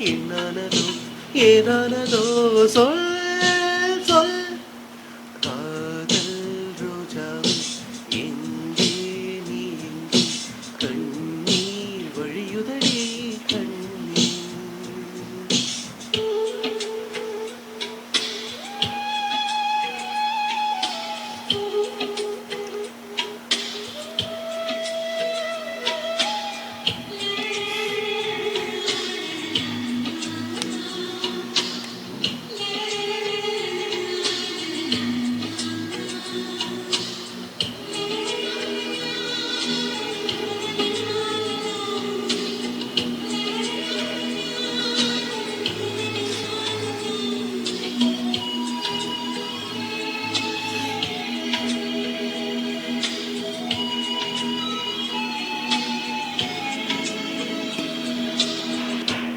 என்னானதோ ஏதானதோ சொல் சொல் காதல் ரோஜாவே எங்கே நீ எங்கே கண்ணீர் வழியுதடி கண்ணீர்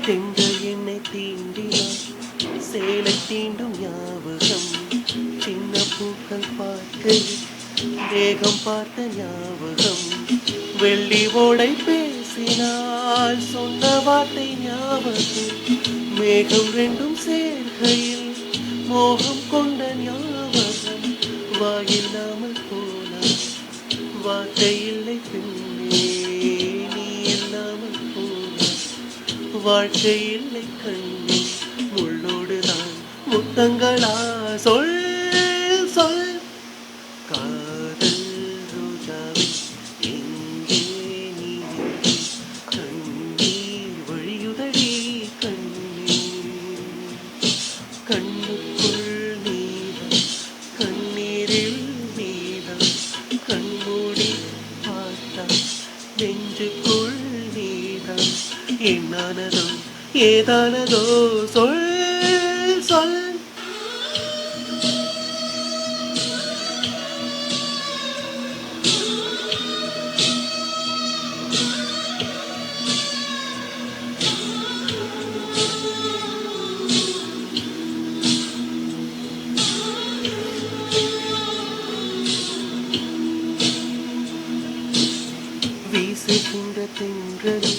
தெங்கள் என்னை தீண்டினான் சேலை தீண்டும் ஞாபகம் சின்ன பூக்கள் பார்க்கையில் தேகம் பார்த்த ஞாபகம் வெள்ளி ஓடை பேசினால் சொன்ன வார்த்தை ஞாபகம் மேகம் ரெண்டும் சேர்கையில் மோகம் கொண்ட ஞாபகம் வாயில்லாமல் போனான் வார்த்தை இல்லை பெண்ணே நீ இல்லாமல் போனான் வாழ்க்கை இல்லை கண்ணே முள்ளோடுதான் முத்தங்களா சொல் சொல் காதல் ரோஜாவே எங்கே நீ எங்கே கண்ணீர் வழியுதடி கண்ணீர் கண்ணுக்குள் நீதான் கண்ணீரில் நீதான் கண்மூடி பார்த்தா நெஞ்சுக்குள் நீதான் என்னானதோ ஏதானதோ சொல் சொல் வீசுகின்ற தென்றல்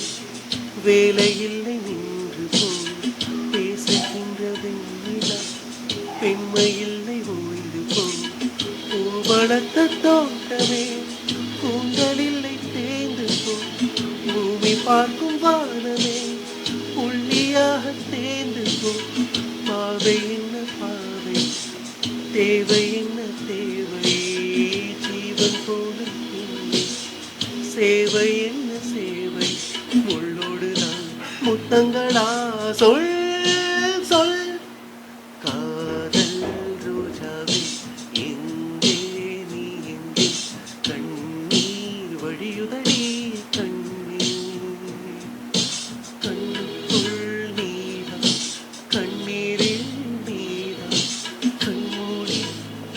வேலையில்லை நின்று போய் பேசுகின்ற வெண்ணிலா பெண்மையில்லை ஓய்ந்து போய் பூவளத்த தோட்டமே கூந்தலில்லை தேர்ந்து போய் பூமி பார்க்கும் வானமே புள்ளியாக தேர்ந்து போய் பாவை என்ன பாவை தேவை என்ன தேவை ஜீவன் போலும் இல்லை சேவை என்ன சேவை முள்ளோடுதான் முத்தங்களா சொல் சொல் காதல் ரோஜாவே எங்கே நீ எங்கே கண்ணீர் வழியுதடி கண்ணீர் கண்ணுக்குள் நீதான் கண்ணீரில் நீதான் கண்மூடி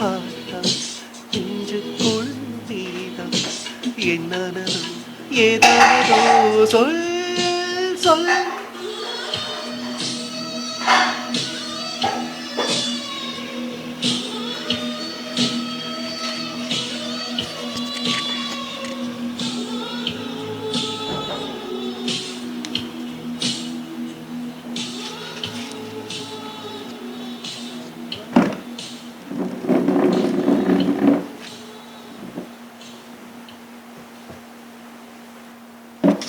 பார்த்தா நெஞ்சுக்குள் நீதான் என்னானதோ ஏதானதோ சொல் சொல்